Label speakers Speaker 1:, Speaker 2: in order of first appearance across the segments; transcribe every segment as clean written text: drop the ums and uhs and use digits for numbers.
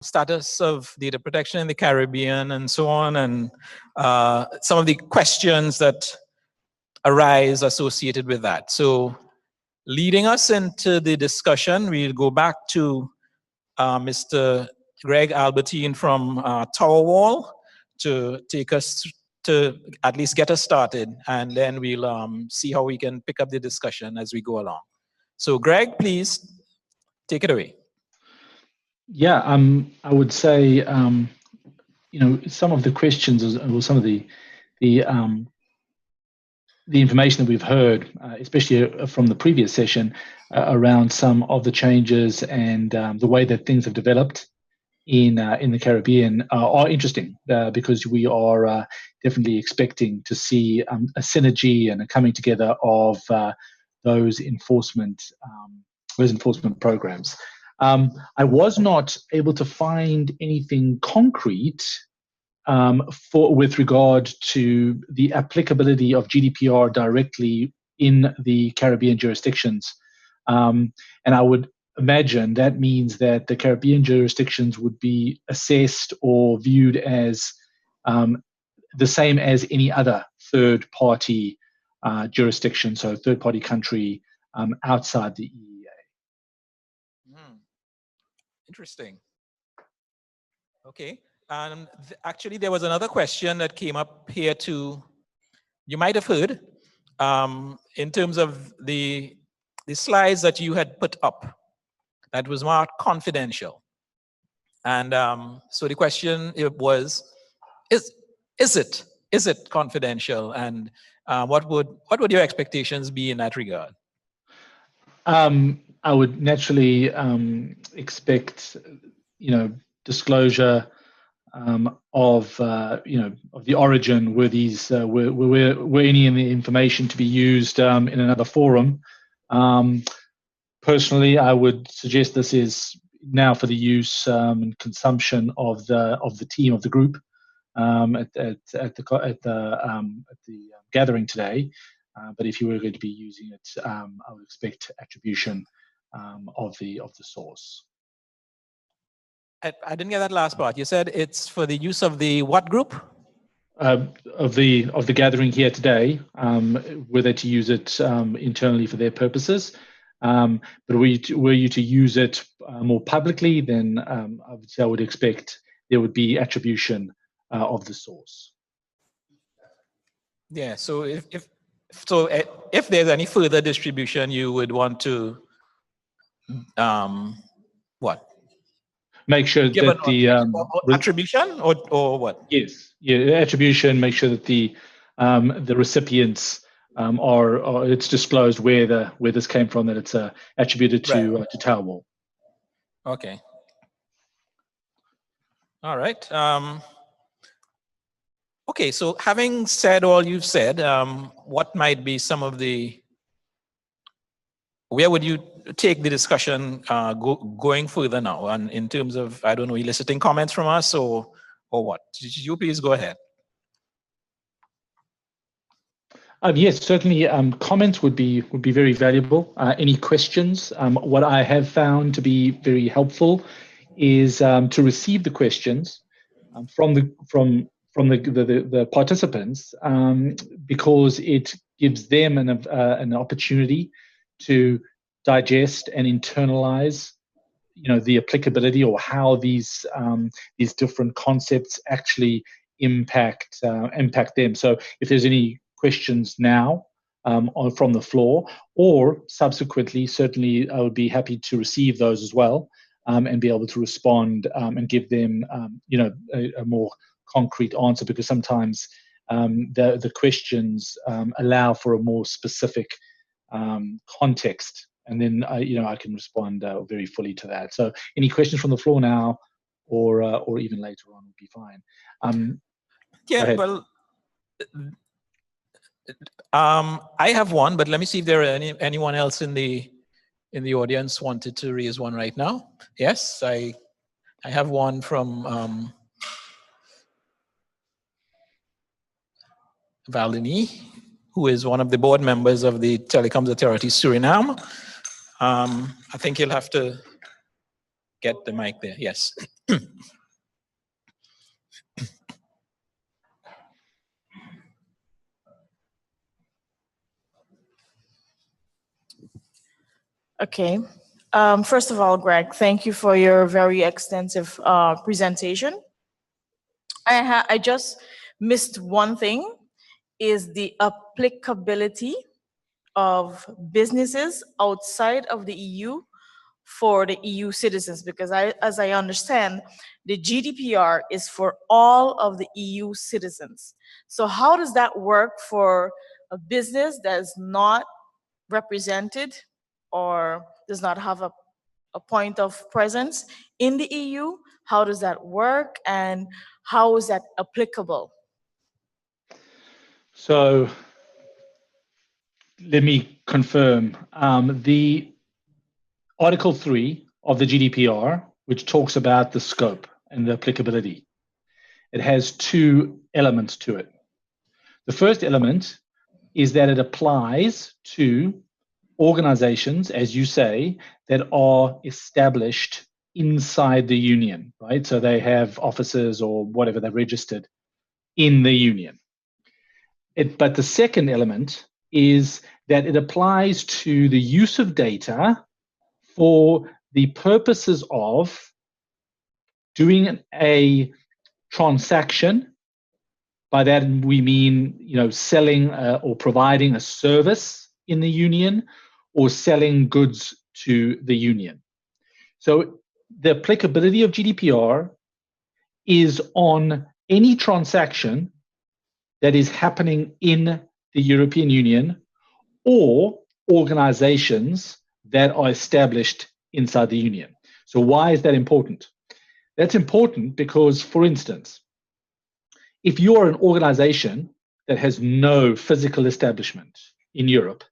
Speaker 1: status of data protection in the Caribbean and so on, and some of the questions that arise associated with that. So leading us into the discussion, we'll go back to Mr. Greg Albertyn from Towerwall to take us to at least get us started, and then we'll see how we can pick up the discussion as we go along. So Greg, please take it away.
Speaker 2: Yeah, I would say, you know, some of the questions or some of the information that we've heard, especially from the previous session, around some of the changes and the way that things have developed in the Caribbean are interesting because we are definitely expecting to see a synergy and a coming together of those enforcement programs. I was not able to find anything concrete with regard to the applicability of GDPR directly in the Caribbean jurisdictions. And I would imagine that means that the Caribbean jurisdictions would be assessed or viewed as the same as any other third-party jurisdiction, so third-party country outside the EEA.
Speaker 1: Interesting. Okay. Actually, there was another question that came up here too. You might have heard in terms of the slides that you had put up that was marked confidential. And so the question was, is it confidential? And what would your expectations be in that regard?
Speaker 2: I would naturally expect, you know, disclosure of the origin, were these were any of the information to be used in another forum. Personally, I would suggest this is now for the use and consumption of the team, of the group at the gathering today. But if you were going to be using it, I would expect attribution of the source.
Speaker 1: I didn't get that last part. You said it's for the use of the what group?
Speaker 2: Of the gathering here today, whether to use it internally for their purposes. But were you to use it more publicly, then I would expect there would be attribution of the source.
Speaker 1: Yeah. So if there's any further distribution, you would want to what?
Speaker 2: Make sure that the
Speaker 1: attribution or what?
Speaker 2: Yes, yeah, attribution. Make sure that the recipients are it's disclosed where this came from, that it's attributed to Towerwall.
Speaker 1: Okay. All right. Okay. So having said all you've said, what might be some of where would you take the discussion going further now, and in terms of, I don't know, eliciting comments from us or what? You please go ahead.
Speaker 2: Yes, certainly. Comments would be very valuable. Any questions? What I have found to be very helpful is to receive the questions from the participants, because it gives them an opportunity to digest and internalize, you know, the applicability or how these different concepts actually impact them. So if there's any questions now from the floor or subsequently, certainly I would be happy to receive those as well, and be able to respond and give them a more concrete answer, because sometimes the questions allow for a more specific context, and then I can respond very fully to that. So any questions from the floor now or even later on would be fine.
Speaker 1: Yeah, well, I have one, but let me see if there are anyone else in the audience wanted to raise one right now. Yes, I have one from Valdini, who is one of the board members of the Telecoms Authority Suriname. I think you'll have to get the mic there. Yes.
Speaker 3: Okay. First of all, Greg, thank you for your very extensive presentation. I just missed one thing, is the applicability of businesses outside of the EU for the EU citizens, because as I understand, the GDPR is for all of the EU citizens. So how does that work for a business that is not represented or does not have a point of presence in the EU? How does that work, and how is that applicable?
Speaker 2: So let me confirm. The Article 3 of the GDPR, which talks about the scope and the applicability, it has two elements to it. The first element is that it applies to organizations, as you say, that are established inside the union, right? So they have offices or whatever they're registered in the union. But the second element is that it applies to the use of data for the purposes of doing a transaction. By that we mean, selling or providing a service in the union, or selling goods to the union. So the applicability of GDPR is on any transaction that is happening in the European Union or organizations that are established inside the union. So why is that important? That's important because, for instance, if you are an organization that has no physical establishment in Europe,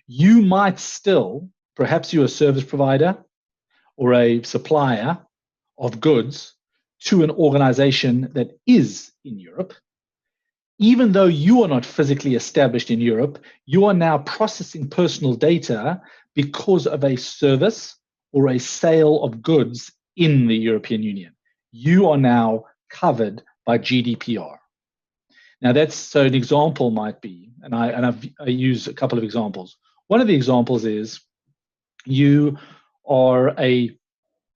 Speaker 2: you might still, perhaps you're a service provider or a supplier of goods to an organization that is in Europe. Even though you are not physically established in Europe, you are now processing personal data because of a service or a sale of goods in the European Union. You are now covered by GDPR. Now so an example might be, and I use a couple of examples. One of the examples is you are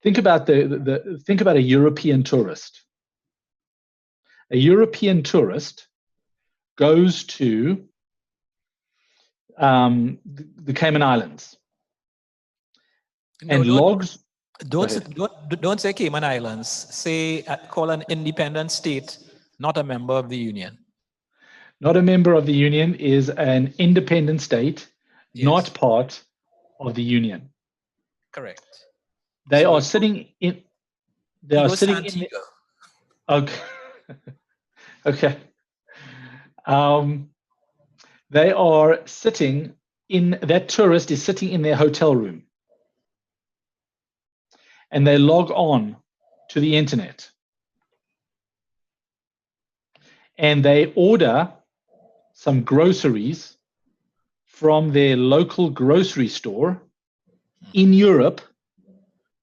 Speaker 2: think about a European tourist. A European tourist goes to the Cayman Islands and logs.
Speaker 1: Don't say Cayman Islands. Say call an independent state, not a member of the union.
Speaker 2: Not a member of the union is an independent state,
Speaker 1: yes.
Speaker 2: Not part of the union.
Speaker 1: Correct.
Speaker 2: They are sitting in. They are sitting in. Okay. Okay. They are sitting in. That tourist is sitting in their hotel room, and they log on to the internet, and they order some groceries from their local grocery store in Europe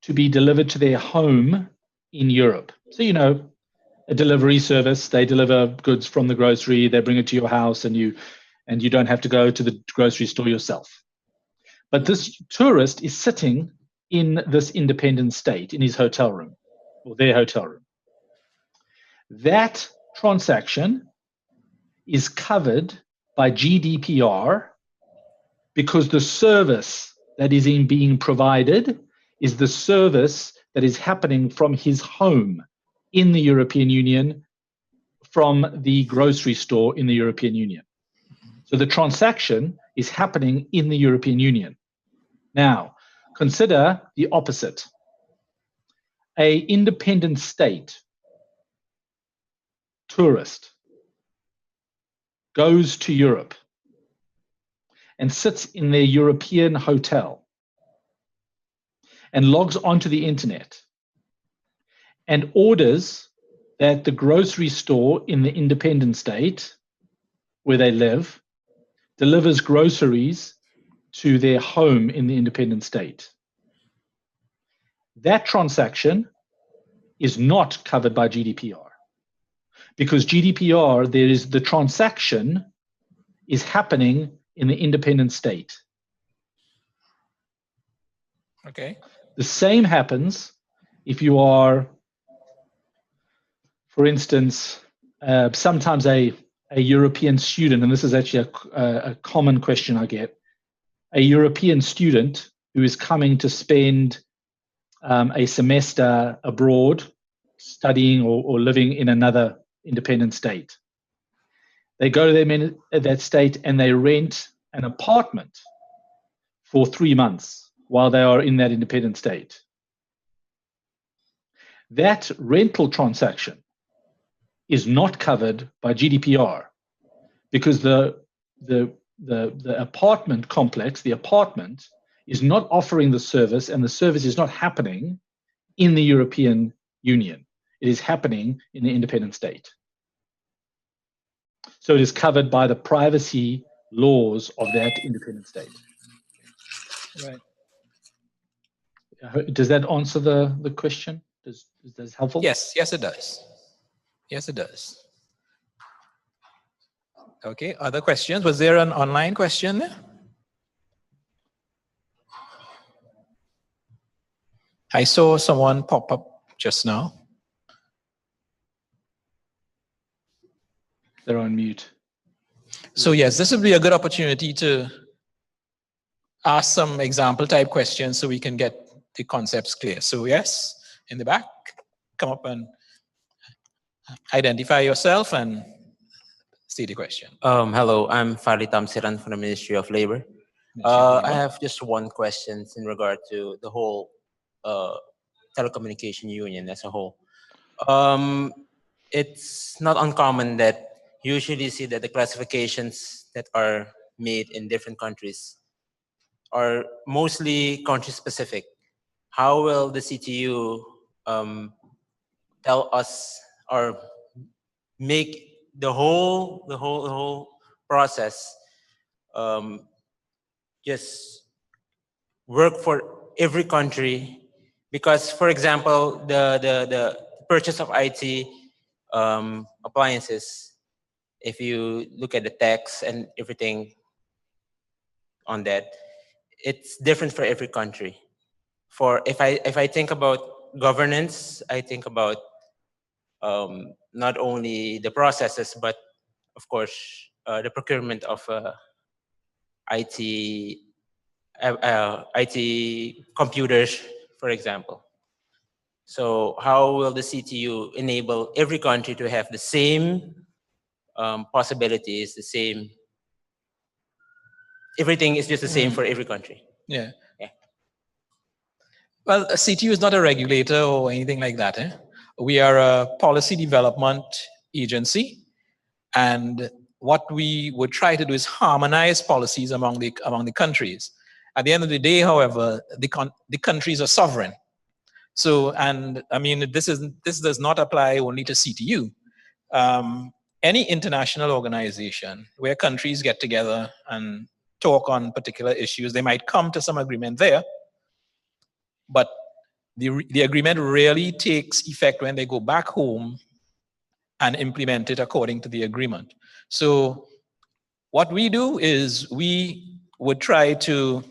Speaker 2: to be delivered to their home in Europe. So, a delivery service, they deliver goods from the grocery, they bring it to your house, and you don't have to go to the grocery store yourself. But this tourist is sitting in this independent state in his hotel room, or their hotel room. That transaction is covered by GDPR because the service that is being provided is the service that is happening from his home in the European Union, from the grocery store in the European Union. So the transaction is happening in the European Union. Now, consider the opposite. An independent state tourist goes to Europe and sits in their European hotel and logs onto the internet and orders that the grocery store in the independent state where they live delivers groceries to their home in the independent state. that transaction is not covered by GDPR. Because GDPR, the transaction is happening in the independent state.
Speaker 1: Okay.
Speaker 2: The same happens if you are, for instance, sometimes a European student, and this is actually a common question I get, a European student who is coming to spend a semester abroad studying or living in another independent state. They go to that state and they rent an apartment for 3 months while they are in that independent state. That rental transaction is not covered by GDPR because the apartment complex, the apartment, is not offering the service, and the service is not happening in the European Union. It is happening in the independent state. So it is covered by the privacy laws of that independent state.
Speaker 1: Right.
Speaker 2: Does that answer the question? Is that helpful?
Speaker 1: Yes, yes, it does. Yes, it does. Okay, other questions? Was there an online question there? I saw someone pop up just now.
Speaker 2: They're on mute.
Speaker 1: So yes, this would be a good opportunity to ask some example type questions so we can get the concepts clear. So yes, in the back, come up and identify yourself and state the question.
Speaker 4: Hello, I'm Farid Tamsiran from the Ministry of Labor. I have just one question in regard to the whole telecommunication union as a whole. It's not uncommon that you usually see that the classifications that are made in different countries are mostly country specific. How will the CTU tell us or make the whole process just work for every country? Because, for example, the purchase of IT appliances, if you look at the tax and everything on that, it's different for every country. For if I think about governance, I think about not only the processes, but of course the procurement of IT computers, for example. So how will the CTU enable every country to have the same possibilities, the same, everything is just the same for every country?
Speaker 1: Yeah. Well, a CTU is not a regulator or anything like that. We are a policy development agency, and what we would try to do is harmonize policies among the countries. At the end of the day, however, the countries are sovereign. So, and I mean, this does not apply only to CTU. Any international organization where countries get together and talk on particular issues, they might come to some agreement there, but the agreement really takes effect when they go back home and implement it according to the agreement. So what we do is we would try to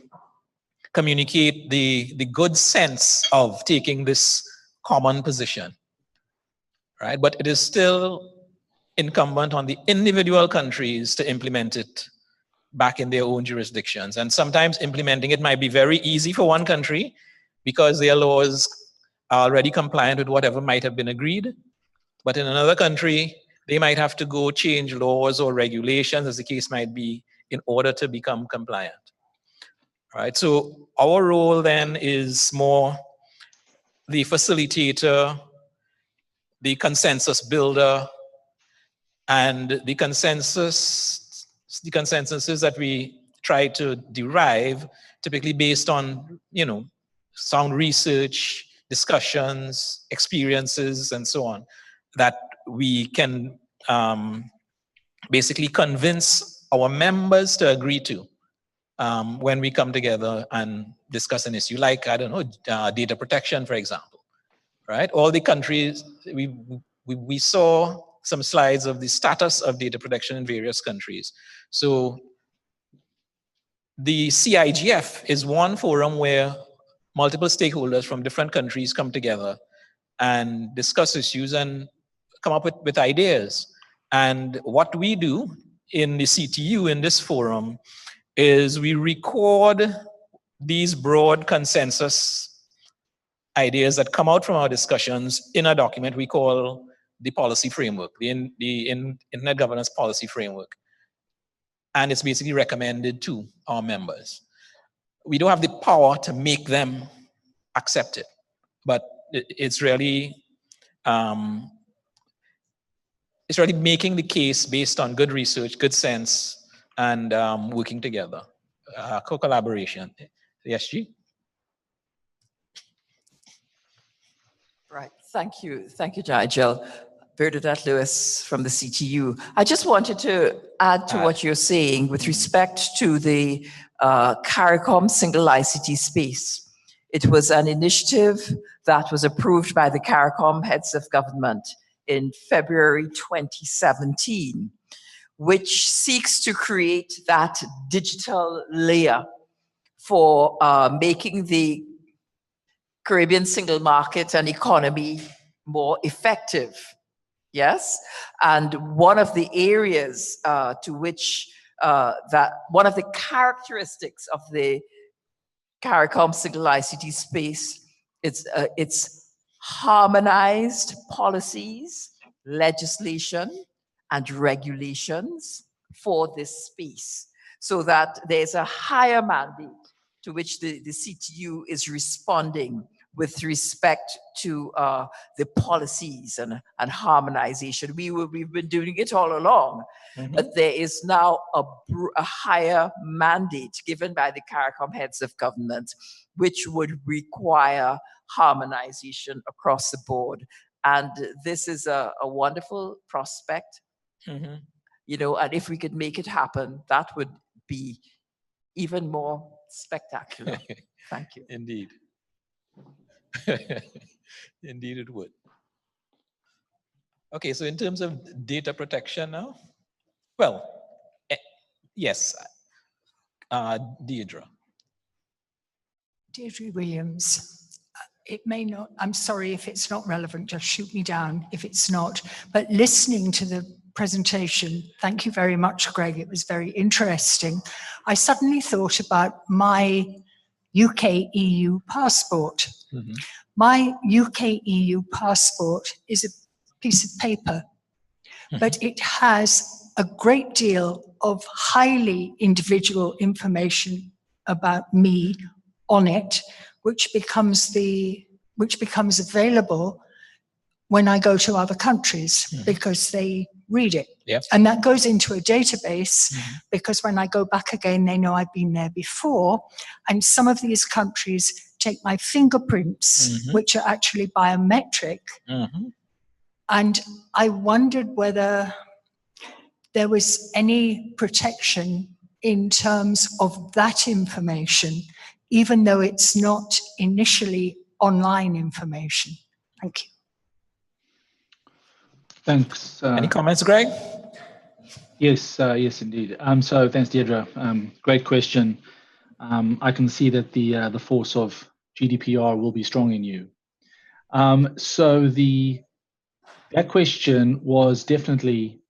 Speaker 1: communicate the good sense of taking this common position, right? But it is still incumbent on the individual countries to implement it back in their own jurisdictions. And sometimes implementing it might be very easy for one country because their laws are already compliant with whatever might have been agreed. But in another country, they might have to go change laws or regulations, as the case might be, in order to become compliant. All right, so our role then is more the facilitator, the consensus builder, and the consensus is that we try to derive, typically based on, sound research, discussions, experiences, and so on, that we can basically convince our members to agree to. when we come together and discuss an issue like, I don't know, data protection, for example, right? All the countries, we saw some slides of the status of data protection in various countries. So the CIGF is one forum where multiple stakeholders from different countries come together and discuss issues and come up with ideas. And what we do in the CTU in this forum is we record these broad consensus ideas that come out from our discussions in a document we call the policy framework, the Internet Governance Policy Framework. And it's basically recommended to our members. We don't have the power to make them accept it, but it's really making the case based on good research, good sense, and working together, co-collaboration. Yes, G?
Speaker 5: Right, thank you, Nigel. Bernadette Lewis from the CTU. I just wanted to add to what you're saying with respect to the CARICOM single ICT space. It was an initiative that was approved by the CARICOM heads of government in February 2017, which seeks to create that digital layer for making the Caribbean single market and economy more effective. Yes, and one of the areas to which one of the characteristics of the CARICOM single ICT space, it's harmonized policies, legislation, and regulations for this space, so that there's a higher mandate to which the CTU is responding with respect to the policies and harmonization. We've been doing it all along, but there is now a higher mandate given by the CARICOM heads of government, which would require harmonization across the board. And this is a wonderful prospect, you know, and if we could make it happen, that would be even more spectacular. Thank you.
Speaker 1: Indeed. Indeed it would. Okay, so in terms of data protection now, well, yes, Deirdre.
Speaker 6: Deirdre Williams. It may not, I'm sorry if it's not relevant, just shoot me down if it's not, but listening to the presentation, thank you very much, Greg, it was very interesting. I suddenly thought about my UK-EU passport. My UK-EU passport is a piece of paper, but it has a great deal of highly individual information about me on it, which becomes available when I go to other countries because they read it.
Speaker 1: Yep.
Speaker 6: And that goes into a database because when I go back again, they know I've been there before. And some of these countries take my fingerprints, which are actually biometric. And I wondered whether there was any protection in terms of that information, even though it's not initially online information. Thank you.
Speaker 2: Thanks.
Speaker 1: Any comments, Greg?
Speaker 2: Yes, yes, indeed. So thanks, Deirdre. Great question. I can see that the force of GDPR will be strong in you. So that question was definitely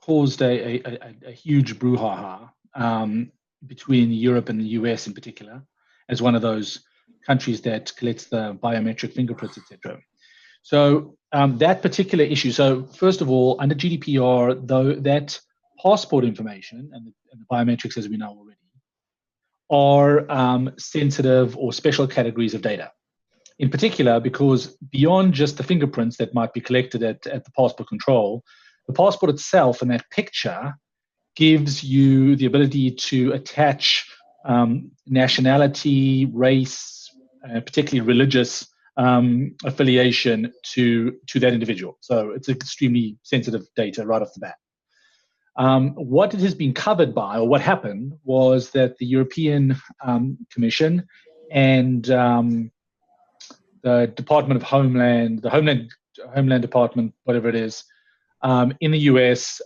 Speaker 2: caused a huge brouhaha between Europe and the US in particular, as one of those countries that collects the biometric fingerprints, etc. So that particular issue, so first of all, under GDPR, though, that passport information and the biometrics, as we know already, are sensitive or special categories of data. In particular, because beyond just the fingerprints that might be collected at the passport control, the passport itself and that picture gives you the ability to attach nationality, race, particularly religious affiliation to that individual. So it's extremely sensitive data right off the bat. What it has been covered by, or what happened, was that the European Commission and the Department of Homeland, the Homeland Department, whatever it is, in the US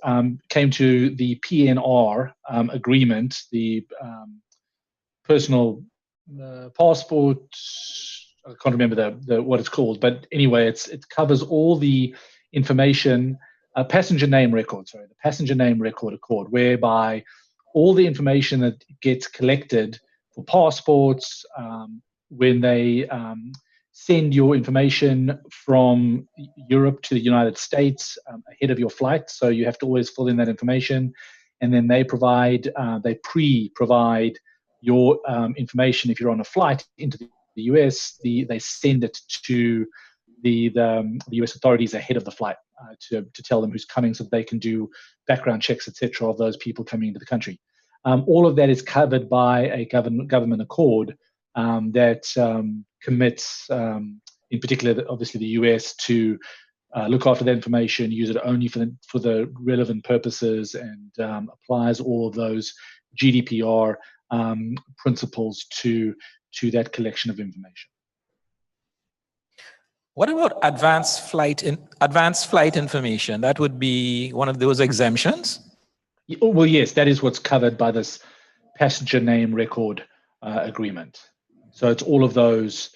Speaker 2: came to the PNR agreement, the personal passport. I can't remember what it's called, but anyway, it covers all the information, passenger name record. Sorry, the passenger name record accord, whereby all the information that gets collected for passports when they send your information from Europe to the United States ahead of your flight. So you have to always fill in that information, and then they pre-provide your information if you're on a flight into the US. They send it to the US authorities ahead of the flight to tell them who's coming, so that they can do background checks, etc., of those people coming into the country. All of that is covered by a government accord that commits, in particular, obviously the US, to look after that information, use it only for the relevant purposes, and applies all of those GDPR principles to that collection of information.
Speaker 1: What about advanced flight information? That would be one of those exemptions?
Speaker 2: Well, yes, that is what's covered by this passenger name record agreement. So it's all of that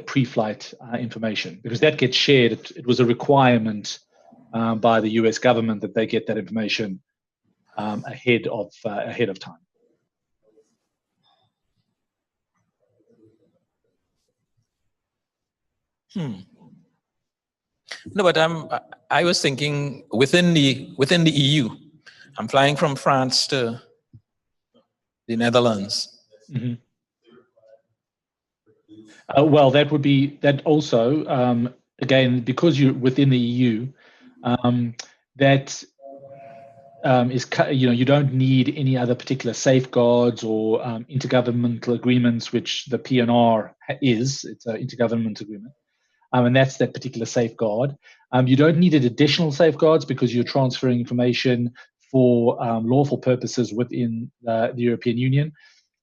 Speaker 2: pre-flight information, because that gets shared. It was a requirement by the US government that they get that information ahead of time.
Speaker 1: No, but I was thinking within the EU. I'm flying from France to the Netherlands.
Speaker 2: Mm-hmm. Well, that also, again, because you're within the EU, that is, you don't need any other particular safeguards or intergovernmental agreements, which the PNR is. It's an intergovernmental agreement. And that's that particular safeguard. You don't need additional safeguards because you're transferring information for lawful purposes within the European Union.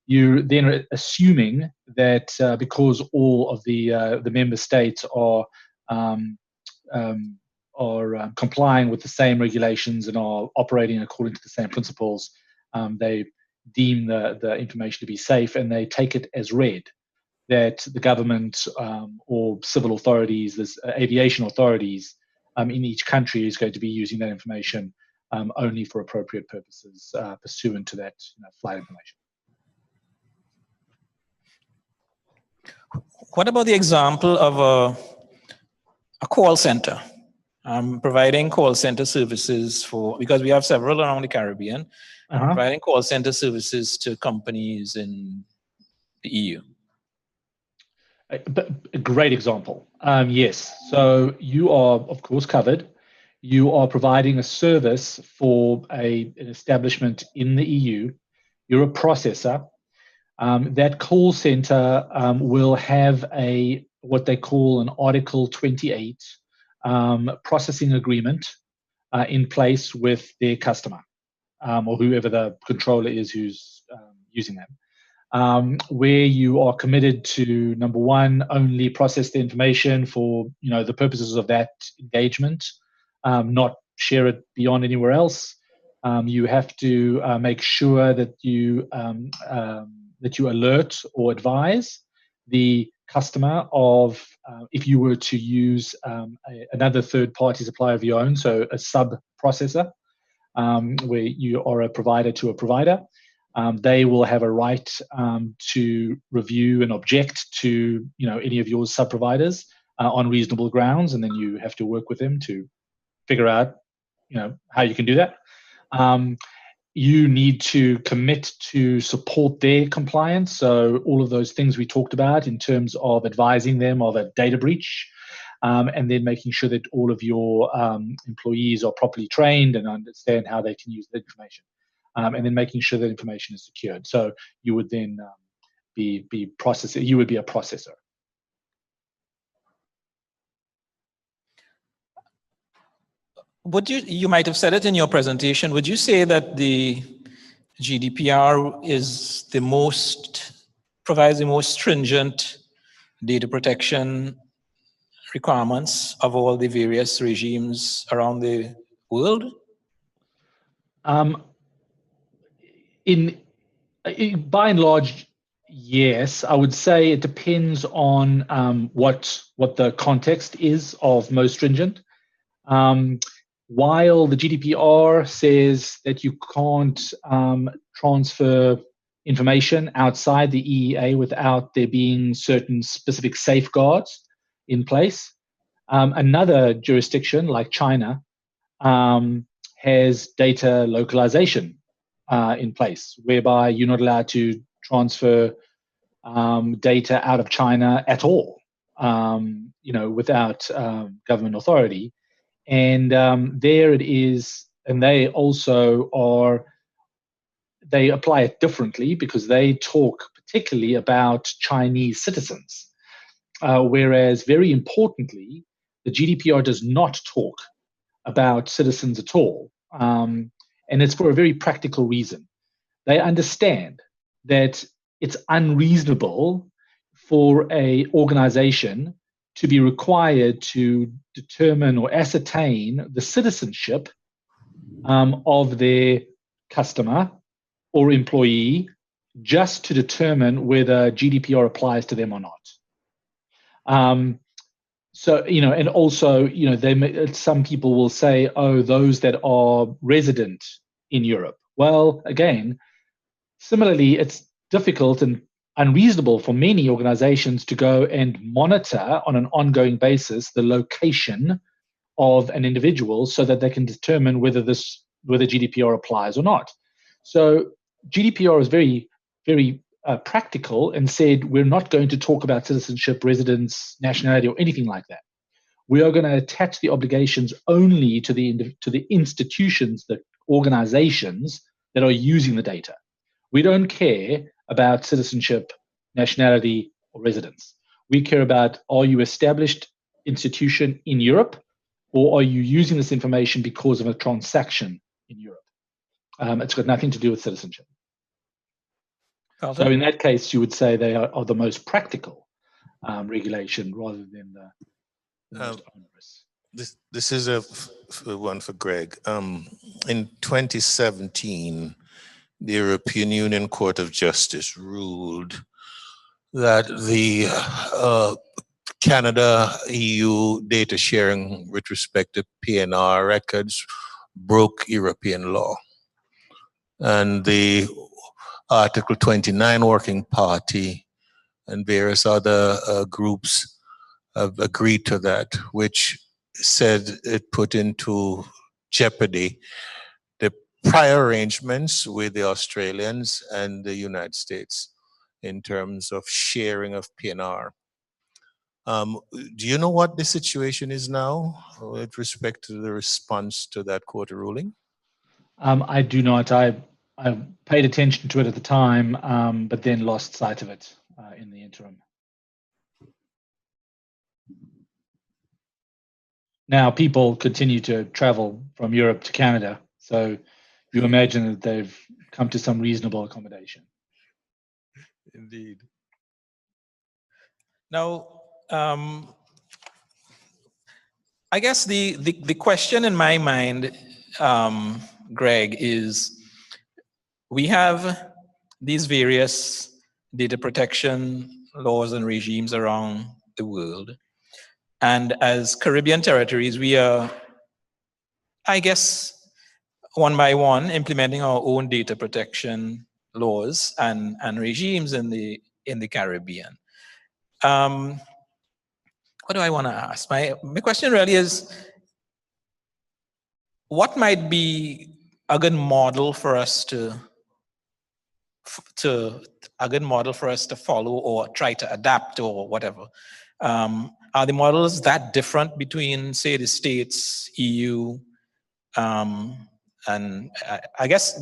Speaker 2: You're then assuming that because all of the member states are complying with the same regulations and are operating according to the same principles, they deem the information to be safe, and they take it as read that the government or civil authorities, there's aviation authorities in each country, is going to be using that information only for appropriate purposes pursuant to that flight information.
Speaker 1: What about the example of a call center? Providing call center services because we have several around the Caribbean, providing call center services to companies in the EU.
Speaker 2: A great example. Yes. So you are, of course, covered. You are providing a service for an establishment in the EU. You're a processor. That call center will have what they call an Article 28 processing agreement in place with their customer or whoever the controller is who's using them. Where you are committed to, number one, only process the information for the purposes of that engagement, not share it beyond anywhere else. You have to make sure that you alert or advise the customer of if you were to use another third-party supplier of your own, so a sub-processor, where you are a provider to a provider. They will have a right to review and object to any of your sub-providers on reasonable grounds, and then you have to work with them to figure out how you can do that. You need to commit to support their compliance, so all of those things we talked about in terms of advising them of a data breach, and then making sure that all of your employees are properly trained and understand how they can use the information. And then making sure that information is secured. So you would then be processor. You would be a processor.
Speaker 1: Would you might have said it in your presentation, would you say that the GDPR is provides the most stringent data protection requirements of all the various regimes around the world?
Speaker 2: By and large, yes. I would say it depends on what the context is of most stringent. While the GDPR says that you can't transfer information outside the EEA without there being certain specific safeguards in place, another jurisdiction like China has data localization in place, whereby you're not allowed to transfer data out of China at all, without government authority. And there it is, and they apply it differently because they talk particularly about Chinese citizens. Whereas, very importantly, the GDPR does not talk about citizens at all. And it's for a very practical reason. They understand that it's unreasonable for an organization to be required to determine or ascertain the citizenship of their customer or employee just to determine whether GDPR applies to them or not. So, and also, some people will say, oh, those that are resident in Europe. Well, again, similarly, it's difficult and unreasonable for many organizations to go and monitor on an ongoing basis the location of an individual so that they can determine whether GDPR applies or not. So GDPR is very, very practical and said we're not going to talk about citizenship, residence, nationality, or anything like that. We are going to attach the obligations only to the institutions, the organizations that are using the data. We don't care about citizenship, nationality, or residence. We care about, are you established institution in Europe, or are you using this information because of a transaction in Europe? It's got nothing to do with citizenship. So in that case, you would say they are the most practical regulation rather than the most onerous.
Speaker 7: This is one for Greg. In 2017, the European Union Court of Justice ruled that the Canada-EU data sharing with respect to PNR records broke European law. And the Article 29 Working Party and various other groups have agreed to that, which said it put into jeopardy the prior arrangements with the Australians and the United States in terms of sharing of PNR. Do you know what the situation is now with respect to the response to that court ruling?
Speaker 2: I do not. I paid attention to it at the time, but then lost sight of it in the interim. Now, people continue to travel from Europe to Canada, so you imagine that they've come to some reasonable accommodation.
Speaker 1: Indeed. Now, I guess the question in my mind, Greg, is we have these various data protection laws and regimes around the world. And as Caribbean territories, we are, I guess, one by one, implementing our own data protection laws and regimes in the Caribbean. What do I want to ask? My question really is, what might be a good model for us to follow or try to adapt or whatever? Are the models that different between, say, the States, EU, and I guess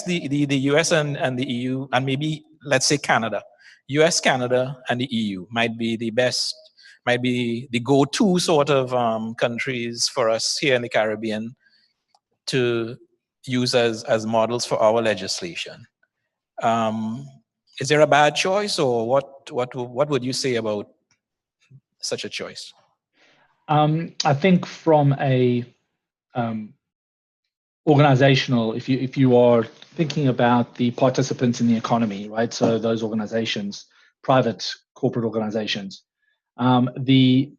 Speaker 1: the US and the EU, and maybe let's say Canada, US, Canada, and the EU might be might be the go-to sort of countries for us here in the Caribbean to use as models for our legislation. Is there a bad choice, or what would you say about such a choice?
Speaker 2: I think from a organizational, if you are thinking about the participants in the economy, right? So those organizations, private corporate organizations, the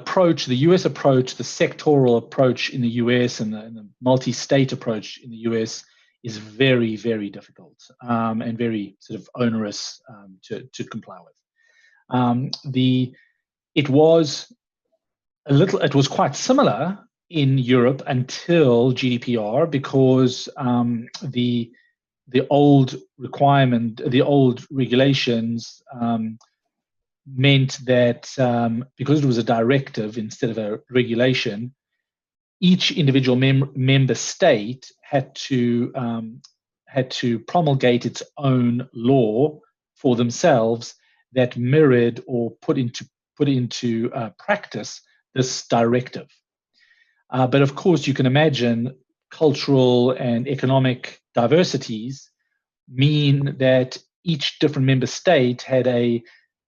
Speaker 2: approach, the US approach, the sectoral approach in the US and the multi-state approach in the US is very, very difficult and very sort of onerous to comply with. It was quite similar in Europe until GDPR, because the old requirement, the old regulations meant that because it was a directive instead of a regulation, each individual member state had to promulgate its own law for themselves that mirrored or put into practice this directive. But of course, you can imagine cultural and economic diversities mean that each different member state had a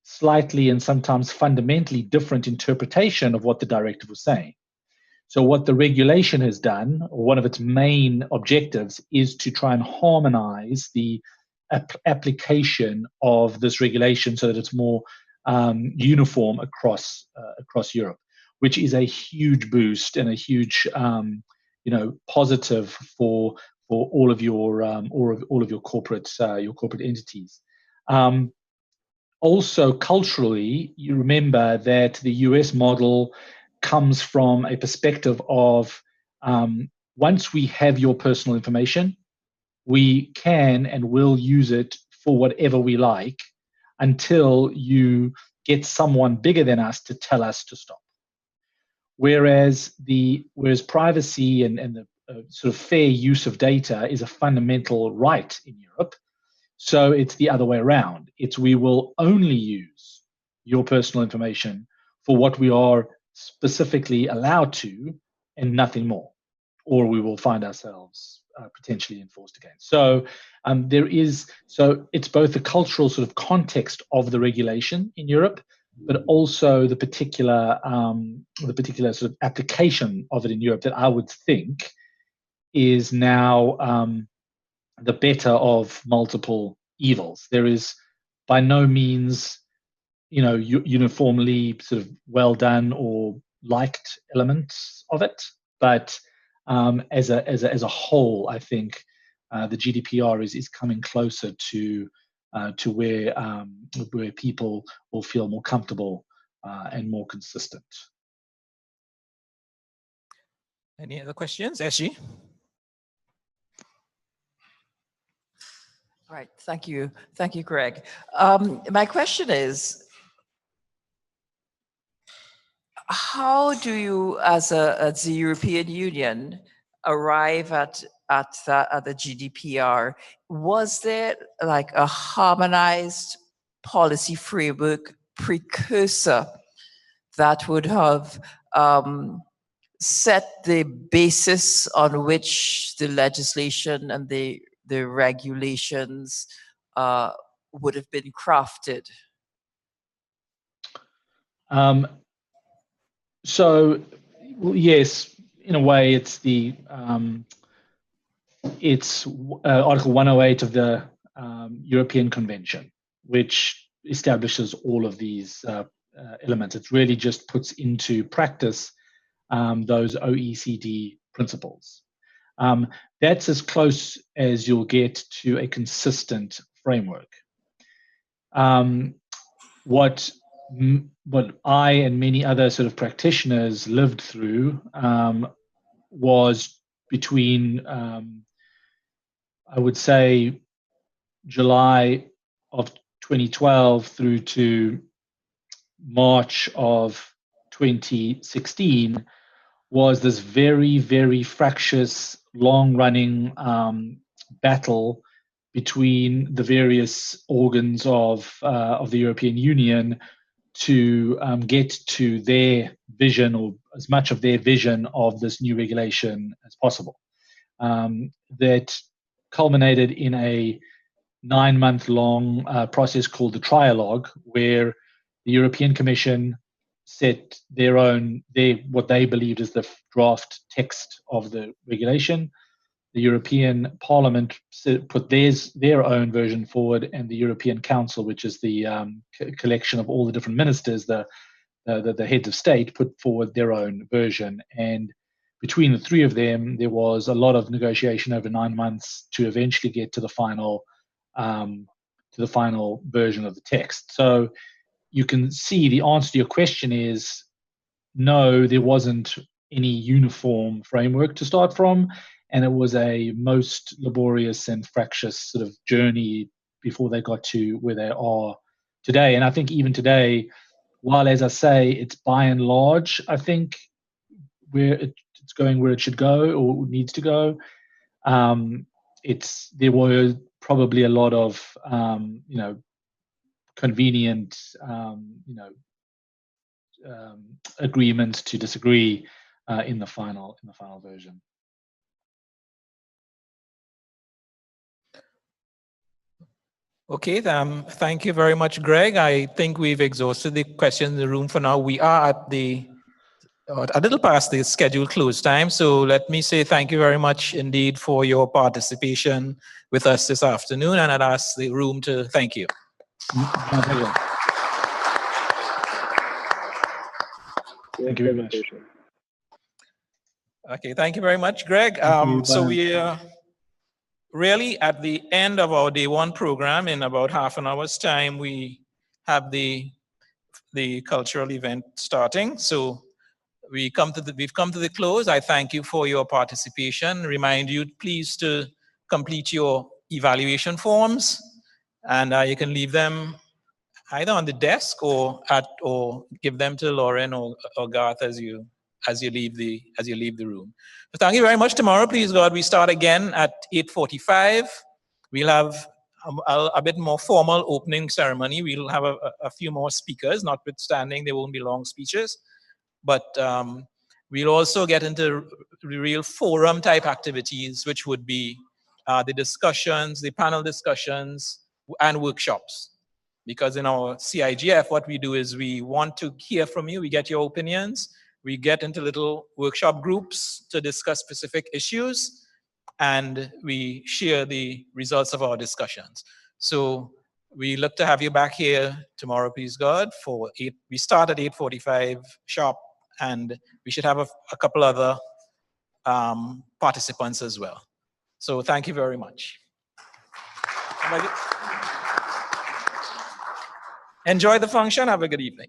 Speaker 2: slightly and sometimes fundamentally different interpretation of what the directive was saying. So what the regulation has done, or one of its main objectives, is to try and harmonize the application of this regulation so that it's more uniform across Europe, which is a huge boost and a huge positive for all of your corporate entities. Also, culturally, you remember that the US model comes from a perspective of once we have your personal information, we can and will use it for whatever we like until you get someone bigger than us to tell us to stop. Whereas privacy and the sort of fair use of data is a fundamental right in Europe. So it's the other way around. It's we will only use your personal information for what we are specifically allowed to and nothing more, or we will find ourselves potentially enforced against. So so it's both the cultural sort of context of the regulation in Europe, but also the particular sort of application of it in Europe that I would think is now the better of multiple evils. There is by no means, uniformly sort of well done or liked elements of it, but as a whole, I think the GDPR is coming closer to where people will feel more comfortable and more consistent.
Speaker 1: Any other questions, Ashley?
Speaker 5: Right. Thank you, Greg. My question is, how do you, as the European Union, arrive at the GDPR? Was there like a harmonized policy framework precursor that would have set the basis on which the legislation and the regulations would have been crafted?
Speaker 2: So yes, in a way, it's the Article 108 of the European Convention, which establishes all of these elements. It really just puts into practice those OECD principles. That's as close as you'll get to a consistent framework. What I and many other sort of practitioners lived through was between, I would say, July of 2012 through to March of 2016 was this very, very fractious, long-running battle between the various organs of the European Union to get to their vision, or as much of their vision of this new regulation as possible. That culminated in a 9-month-long process called the trialogue, where the European Commission set what they believed is the draft text of the regulation. The European Parliament put their own version forward, and the European Council, which is the collection of all the different ministers, the heads of state, put forward their own version. And between the three of them, there was a lot of negotiation over 9 months to eventually get to the final version of the text. So you can see the answer to your question is no, there wasn't any uniform framework to start from, and it was a most laborious and fractious sort of journey before they got to where they are today. And I think even today, while, as I say, it's by and large, I think where it's going where it should go or needs to go, there were probably a lot of convenient agreements to disagree in the final version.
Speaker 1: Okay, thank you very much, Greg. I think we've exhausted the questions in the room for now. We are at a little past the scheduled close time, so let me say thank you very much indeed for your participation with us this afternoon, and I'd ask the room to thank you.
Speaker 2: Thank you very much.
Speaker 1: Okay, thank you very much, Greg. So we are really at the end of our day one program. In about half an hour's time, we have the cultural event starting. So we've come to the close. I thank you for your participation. Remind you, please, to complete your evaluation forms, and you can leave them either on the desk or give them to Lauren or Garth as you leave the room. So thank you very much. Tomorrow, please God, we start again at 8:45. We'll have a bit more formal opening ceremony. We'll have a few more speakers, notwithstanding there won't be long speeches. But we'll also get into real forum type activities, which would be the discussions, the panel discussions, and workshops. Because in our CIGF, what we do is we want to hear from you. We get your opinions. We get into little workshop groups to discuss specific issues, and we share the results of our discussions. So we look to have you back here tomorrow, please God, for 8. We start at 8:45 sharp, and we should have a couple other participants as well. So thank you very much. Enjoy the function. Have a good evening.